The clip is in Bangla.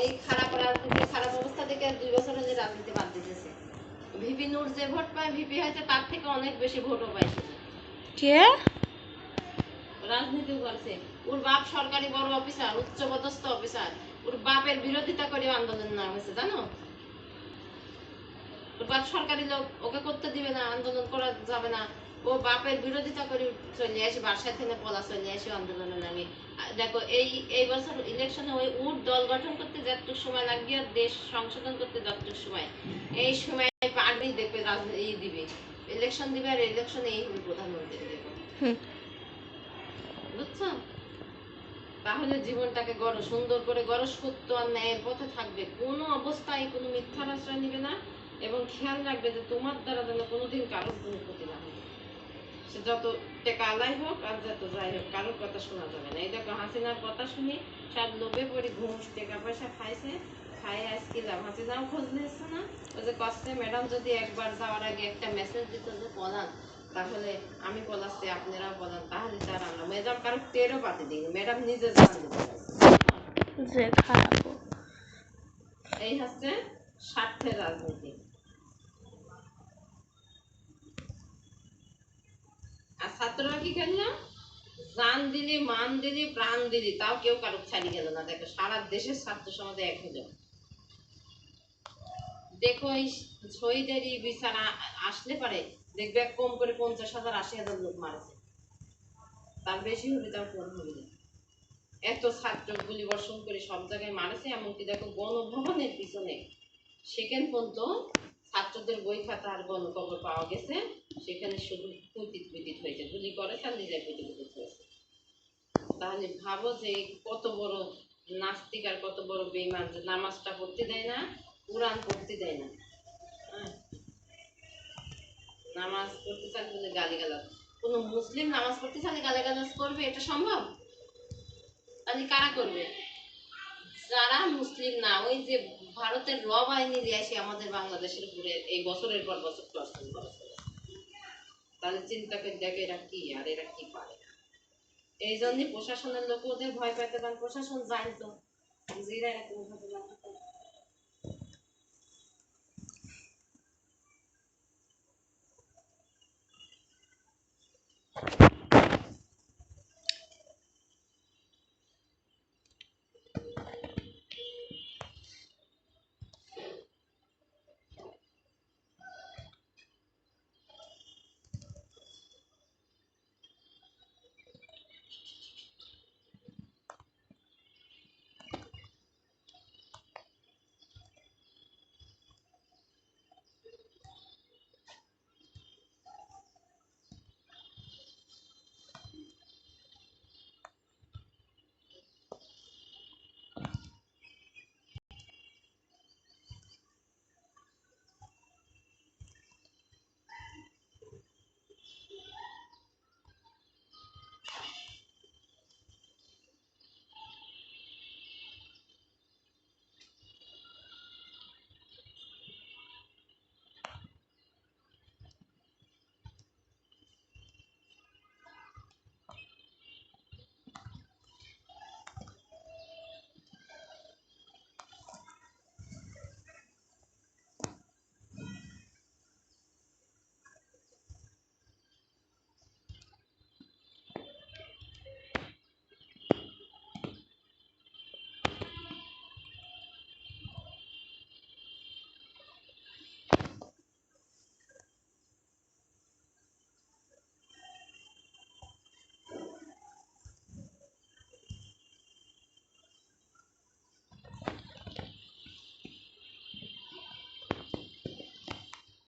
এই খারাপ রাজনীতি, খারাপ অবস্থা থেকে 2 বছর হলে রাজনীতি বাদ দিতেছে। ভিপি নূর যে ভোট পায়, ভিপি হয়তো তার থেকে অনেক বেশি ভোটও পাইছে। কে রাজনীতি করছে? ওর বাপ সরকারি বড় অফিসার, উচ্চপদস্থ অফিসার। ওর বাপের বিরোধিতা করে আন্দোলন নাম হয়েছে, জানো? ওর বাপ সরকারি লোক, ওকে করতে দিবে না, আন্দোলন করা যাবে না। ও বাপের বিরোধিতা করে চলে আসে, বাসায় থেকে পলা চলে আসে আন্দোলনের নামে। দেখো এই বছর ইলেকশনে ওই উট দল গঠন করতে যতটুকু সময় লাগবে, আর দেশ সংশোধন করতে যতটুকু সময়, এই সময় পার্টি দেখবে রাজনীতি দিবে, ইলেকশন দিবে, আর ইলেকশনে এই প্রধানমন্ত্রী দেবে, বুঝছো? তাহলে জীবনটাকে গড়ো, সুন্দর করে গড়ো, সত্য আর ন্যায়ের পথে থাকবে, কোনো অবস্থায় কোনো মিথ্যার আশ্রয় নিবে না, এবং খেয়াল রাখবে যে তোমার দ্বারা যেন কোনোদিন কারোর কোনো ক্ষতি না হয়। সে যত টাকা আলাই হোক আর যত যাই হোক, কারোর কথা শোনা যাবে না। এই দেখো হাসিনার কথা শুনি সব লোভে পড়ে ঘুষ টাকা পয়সা খাইছে, খাই আজকে লাভ। হাসিনাও খোঁজ নিচ্ছে না। ওই যে কষ্টে ম্যাডাম যদি একবার যাওয়ার আগে একটা মেসেজ দিত যে পলান, তাহলে আমি পলাচ্ছি, আপনারাও পলান, তাহলে তার আমরা ম্যাডাম কারো টেরও পাতে দিই, ম্যাডাম নিজে জান দিতে যে খারাপ। এই হচ্ছে স্বার্থের রাজনীতি। আর ছাত্ররা কি করলো? জান দিলি, মান দিলি, প্রাণ দিলি, তাও কেউ কারো ছাড়ি গেল না। দেখো সারা দেশের ছাত্র সমাজে এক হলো। দেখো এই শহীদেরই বিচার আসলে পারে দেখবে কম করে 50,000 80,000 লোক মারছে, তার বেশি হবে, তাও কম হবে না। এত ছাত্র গুলি বর্ষণ করে সব জায়গায় মারছে। এমনকি দেখো গণভবনের পিছনে সেখানে পর্যন্ত ছাত্রদের বই খাতা আর গণকবর পাওয়া গেছে, সেখানে শুধু কুইটিট হয়েছে, গুলি করেছে আর নিজের কুইটিট হয়েছে। তাহলে ভাবো যে কত বড় নাস্তিক আর কত বড় বেঈমান, যে নামাজটা পড়তে দেয় না, কোরআন পড়তে দেয় না, নামাজ পড়তে চাইলে গালিগালাজ। কোন মুসলিম নামাজ পড়তে চাইলে গালিগালাজ করবে? এটা সম্ভব? তাহলে কারা করবে? যারা মুসলিম না, ওই যে ভারতের র বাহিনী দিয়ে এসে আমাদের বাংলাদেশের উপরে এই বছরের পর বছর টর্চন করেছে। তাহলে চিন্তা করে দেখে এরা কি আর এরা কি পারে। এই জন্য প্রশাসনের লোক ওদের ভয় পাইতে, কারণ প্রশাসন জানতো যে এরা এরকম ভাবে